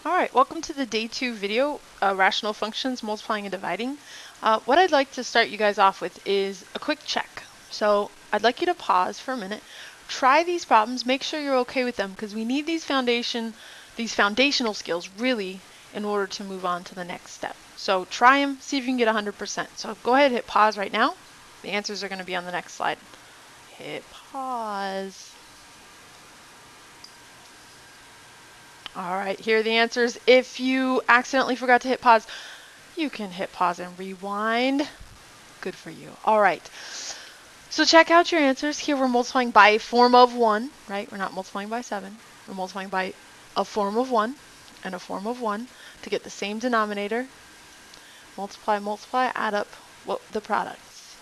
Alright, welcome to the day 2 video, rational functions, multiplying and dividing. What I'd like to start you guys off with is a quick check. So I'd like you to pause for a minute, try these problems, make sure you're okay with them because we need these foundational skills really in order to move on to the next step. So try them, see if you can get 100%. So go ahead and hit pause right now. The answers are going to be on the next slide. Hit pause. All right, here are the answers. If you accidentally forgot to hit pause, you can hit pause and rewind. Good for you. All right, so check out your answers. Here we're multiplying by a form of 1, right? We're not multiplying by 7. We're multiplying by a form of 1 and a form of 1 to get the same denominator. Multiply, multiply, add up the products.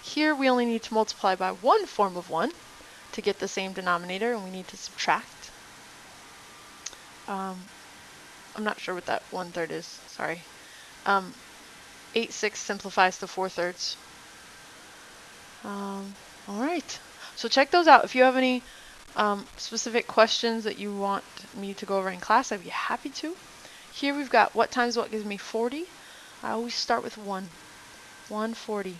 Here we only need to multiply by one form of 1 to get the same denominator, and we need to subtract. I'm not sure what that 1/3 is, sorry. 8/6 simplifies to 4/3. All right, so check those out. If you have any specific questions that you want me to go over in class, I'd be happy to. Here we've got what times what gives me 40. I always start with 1. 1, 40,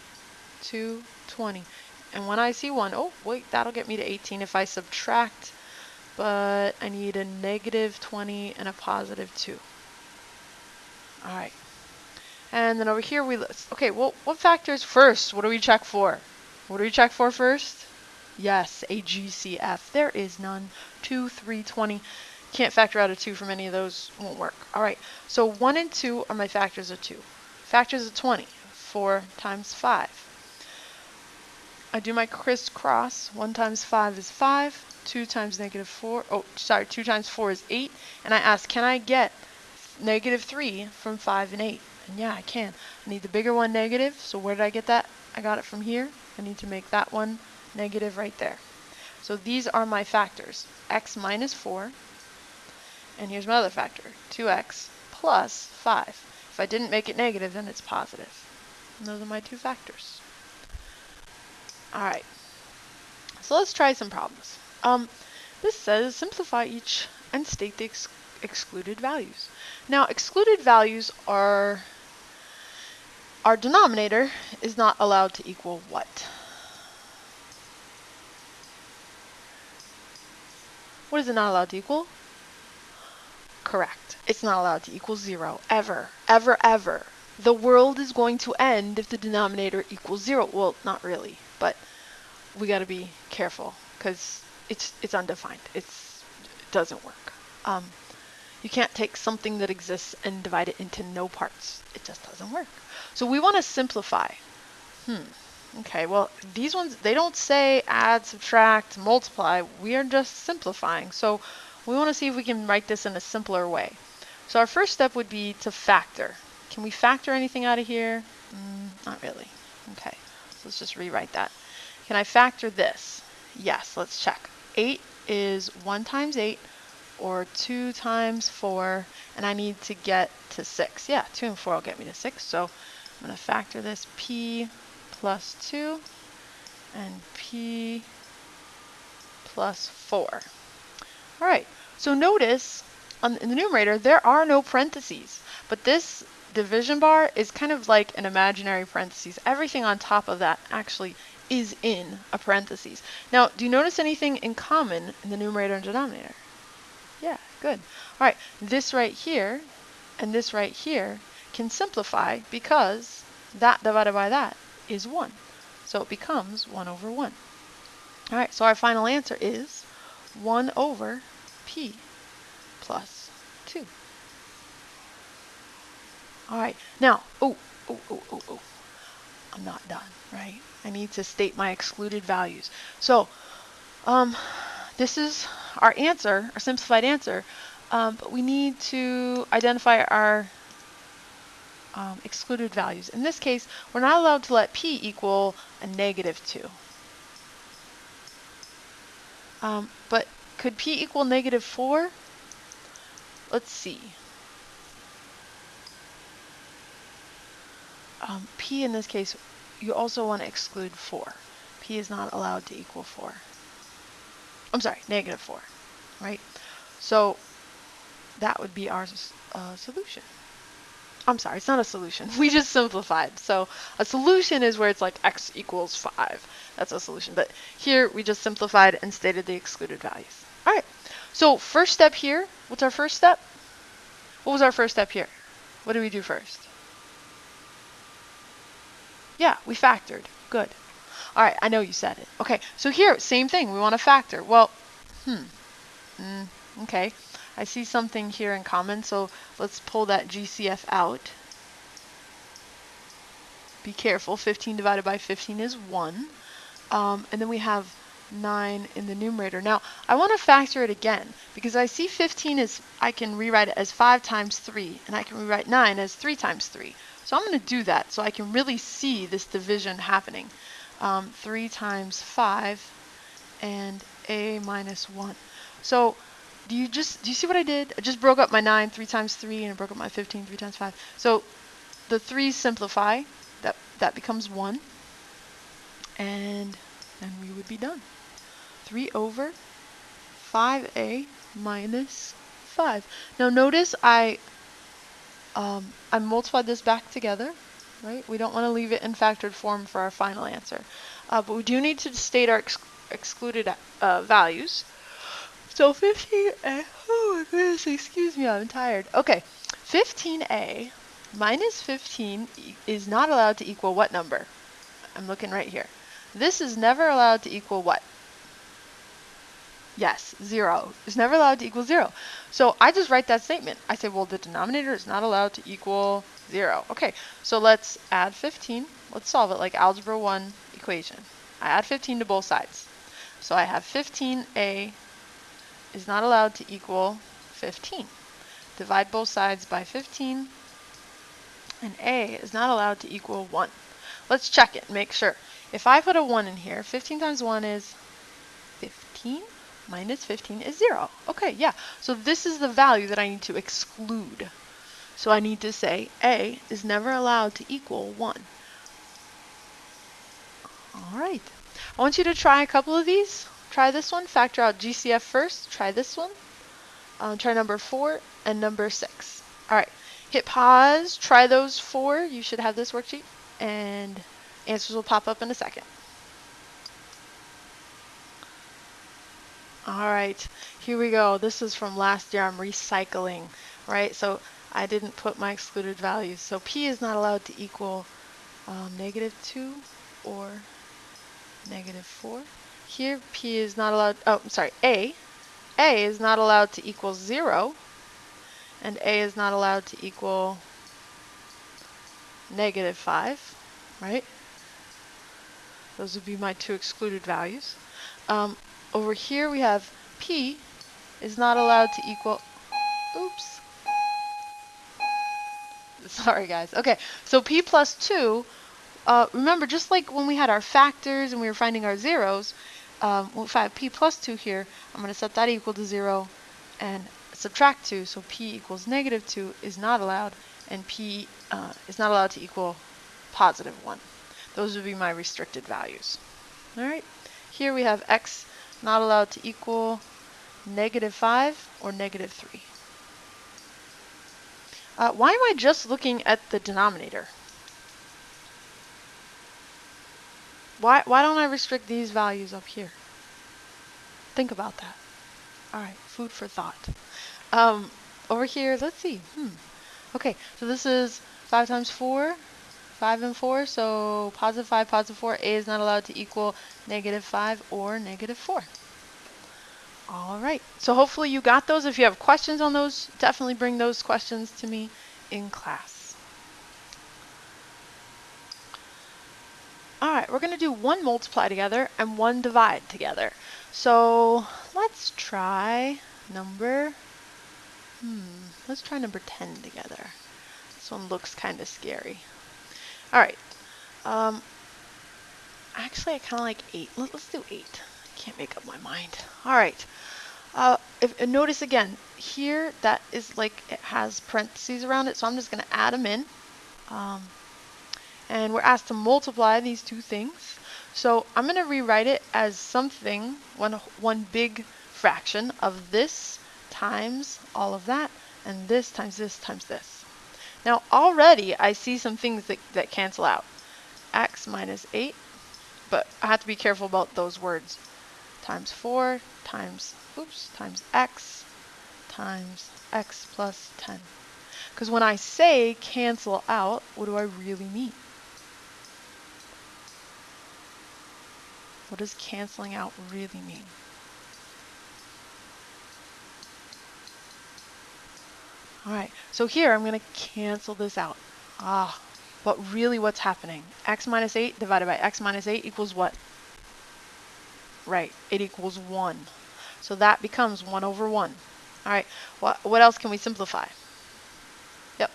2, 20. And when I see 1, oh wait, that'll get me to 18 if I subtract, but I need a negative 20 and a positive 2. All right. And then over here we list. Okay, well, what factors first? What do we check for? What do we check for first? Yes, a GCF. There is none. 2, 3, 20. Can't factor out a 2 from any of those. Won't work. All right, so 1 and 2 are my factors of 2. Factors of 20. 4 times 5. I do my crisscross. 1 times 5 is 5. 2 times negative 4. Oh, sorry, 2 times 4 is 8. And I ask, can I get negative 3 from 5 and 8? And yeah, I can. I need the bigger one negative, so where did I get that? I got it from here. I need to make that one negative right there. So these are my factors. X minus 4, and here's my other factor, 2x plus 5. If I didn't make it negative, then it's positive. And those are my two factors. All right, so let's try some problems. This says simplify each and state the excluded values. Now, excluded values are, our denominator is not allowed to equal what? What is it not allowed to equal? Correct. It's not allowed to equal 0, ever, ever, ever. The world is going to end if the denominator equals 0. Well, not really, but we got to be careful because it's undefined. It doesn't work. You can't take something that exists and divide it into no parts. It just doesn't work. So we want to simplify. Okay, well, these ones, they don't say add, subtract, multiply. We are just simplifying. So we want to see if we can write this in a simpler way. So our first step would be to factor. Can we factor anything out of here? Not really. Okay, so let's just rewrite that. Can I factor this? Yes, let's check. 8 is 1 times 8, or 2 times 4, and I need to get to 6. Yeah, 2 and 4 will get me to 6, so I'm going to factor this p plus 2 and p plus 4. All right, so notice in the numerator there are no parentheses, but this division bar is kind of like an imaginary parentheses. Everything on top of that actually is in a parentheses. Now, do you notice anything in common in the numerator and denominator? Yeah, good. All right, this right here and this right here can simplify because that divided by that is 1. So it becomes 1 over 1. All right, so our final answer is 1 over p plus 2. All right, now, I'm not done, right? I need to state my excluded values. So this is our answer, our simplified answer, but we need to identify our excluded values. In this case, we're not allowed to let p equal a negative 2. But could p equal negative 4? Let's see. P in this case, you also want to exclude 4. P is not allowed to equal 4. I'm sorry, negative 4, right? So that would be our solution. I'm sorry, it's not a solution. We just simplified. So a solution is where it's like x equals 5. That's a solution. But here we just simplified and stated the excluded values. All right. So first step here, what's our first step? What was our first step here? What did we do first? Yeah, we factored. Good. All right, I know you said it. Okay, so here, same thing. We want to factor. Well, okay. I see something here in common, so let's pull that GCF out. Be careful, 15 divided by 15 is 1. And then we have 9 in the numerator. Now, I want to factor it again, because I see 15 is, I can rewrite it as 5 times 3, and I can rewrite 9 as 3 times 3. So I'm going to do that so I can really see this division happening. 3 times 5 and a minus 1. So do you see what I did? I just broke up my 9 3 times 3 and I broke up my 15 3 times 5. So the 3's simplify. That becomes 1. And then we would be done. 3 over 5a minus 5. Now notice I multiplied this back together, right? We don't want to leave it in factored form for our final answer. But we do need to state our excluded values. So 15a, oh my goodness, excuse me, I'm tired. Okay, 15a minus 15 is not allowed to equal what number? I'm looking right here. This is never allowed to equal what? Yes, 0. It's never allowed to equal 0. So I just write that statement. I say, well, the denominator is not allowed to equal 0. Okay, so let's add 15. Let's solve it like Algebra 1 equation. I add 15 to both sides. So I have 15a is not allowed to equal 15. Divide both sides by 15. And a is not allowed to equal 1. Let's check it, make sure. If I put a 1 in here, 15 times 1 is 15. Minus 15 is 0. Okay, yeah. So this is the value that I need to exclude. So I need to say a is never allowed to equal 1. All right. I want you to try a couple of these. Try this one. Factor out GCF first. Try this one. Try number 4 and number 6. All right. Hit pause. Try those 4. You should have this worksheet. And answers will pop up in a second. All right, here we go. This is from last year. I'm recycling, right? So I didn't put my excluded values. So P is not allowed to equal -2 or -4. Here, P is not allowed, oh, I'm sorry, A is not allowed to equal 0, and A is not allowed to equal -5, right? Those would be my 2 excluded values. Over here we have P is not allowed to equal, oops. Sorry guys. Okay, so P plus 2, remember just like when we had our factors and we were finding our zeros, if I have P plus 2 here, I'm going to set that equal to 0 and subtract 2, so P equals -2 is not allowed, and P is not allowed to equal +1. Those would be my restricted values. All right, here we have X not allowed to equal -5 or -3. Why am I just looking at the denominator? Why don't I restrict these values up here? Think about that. All right, food for thought. Over here, let's see. Okay, so this is 5 times 4, 5 and 4, so +5, +4, A is not allowed to equal -5 or -4. All right, so hopefully you got those. If you have questions on those, definitely bring those questions to me in class. All right, we're going to do 1 multiply together and 1 divide together. So let's try number, let's try number 10 together. This one looks kind of scary. All right, actually I kind of like 8. Let's do 8. I can't make up my mind. All right. Notice again, here that is like it has parentheses around it, so I'm just going to add them in. And we're asked to multiply these two things. So I'm going to rewrite it as something, one big fraction of this times all of that, and this times this times this. Now already I see some things that cancel out. X minus 8, but I have to be careful about those words. Times 4 times x times x plus 10. Because when I say cancel out, what do I really mean? What does canceling out really mean? All right, so here I'm going to cancel this out. But really what's happening? X minus 8 divided by x minus 8 equals what? Right, it equals 1. So that becomes 1 over 1. All right, what else can we simplify? Yep,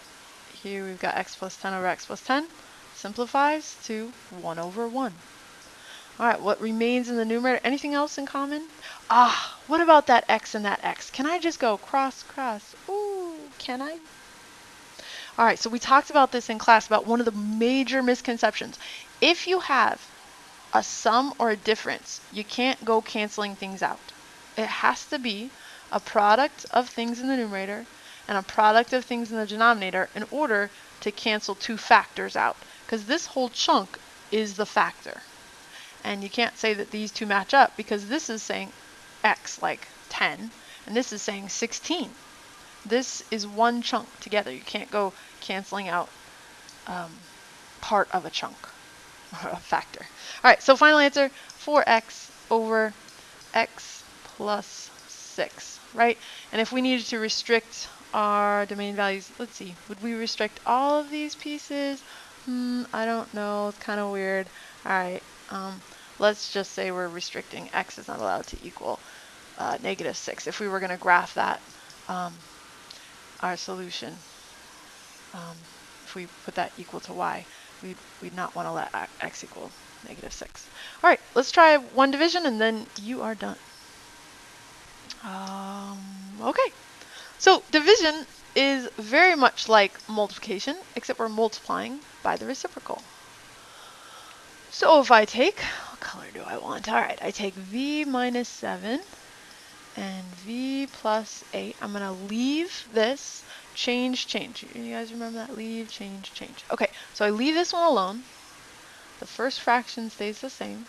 here we've got x plus 10 over x plus 10. Simplifies to 1 over 1. All right, what remains in the numerator? Anything else in common? What about that x and that x? Can I just go cross, cross? Ooh, can I? All right, so we talked about this in class about one of the major misconceptions. If you have a sum or a difference, you can't go canceling things out. It has to be a product of things in the numerator and a product of things in the denominator in order to cancel two factors out, because this whole chunk is the factor. And you can't say that these two match up because this is saying x, like 10, and this is saying 16. This is one chunk together. You can't go canceling out part of a chunk or a factor. All right, so final answer, 4x over x plus 6, right? And if we needed to restrict our domain values, let's see, would we restrict all of these pieces? I don't know, it's kind of weird. All right, let's just say we're restricting x is not allowed to equal -6. If we were going to graph that, our solution, if we put that equal to y, we'd not want to let x equal -6. All right, let's try one division and then you are done. Okay, so division is very much like multiplication, except we're multiplying by the reciprocal. So if I take, what color do I want? All right, I take v minus 7 and v plus 8. I'm going to leave this, change. You guys remember that? Leave, change. Okay, so I leave this one alone. The first fraction stays the same.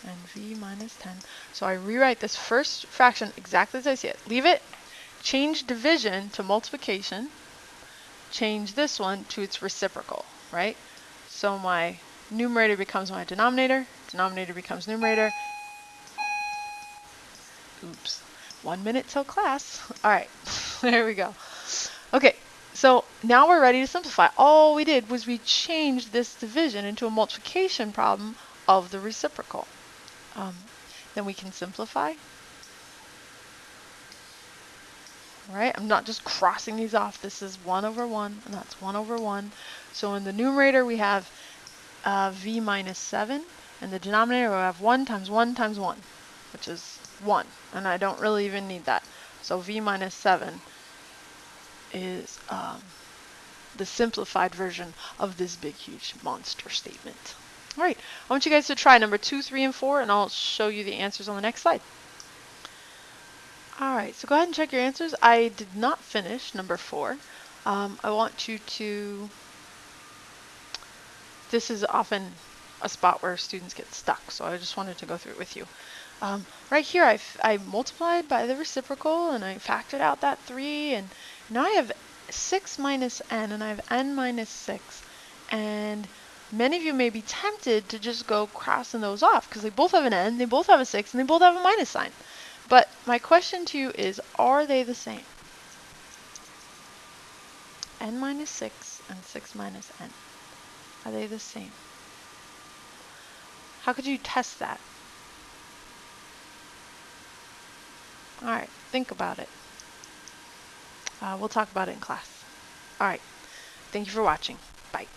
And v minus 10. So I rewrite this first fraction exactly as I see it. Leave it, change division to multiplication, change this one to its reciprocal, right? So my numerator becomes my denominator becomes numerator. Oops, 1 minute till class. All right, there we go. Okay, so now we're ready to simplify. All we did was we changed this division into a multiplication problem of the reciprocal. Then we can simplify. All right, I'm not just crossing these off. This is 1 over 1, and that's 1 over 1. So in the numerator, we have v minus 7. In the denominator, we have 1 times 1 times 1, which is 1. And I don't really even need that. So v minus 7 is the simplified version of this big, huge monster statement. All right, I want you guys to try number 2, 3, and 4, and I'll show you the answers on the next slide. All right, so go ahead and check your answers. I did not finish number 4. I want you to, this is often a spot where students get stuck, so I just wanted to go through it with you. Right here, I multiplied by the reciprocal, and I factored out that 3, and now I have 6 minus n, and I have n minus 6. And many of you may be tempted to just go crossing those off, because they both have an n, they both have a 6, and they both have a minus sign. But my question to you is, are they the same? N minus 6 and 6 minus n. Are they the same? How could you test that? All right, think about it. We'll talk about it in class. All right, thank you for watching. Bye.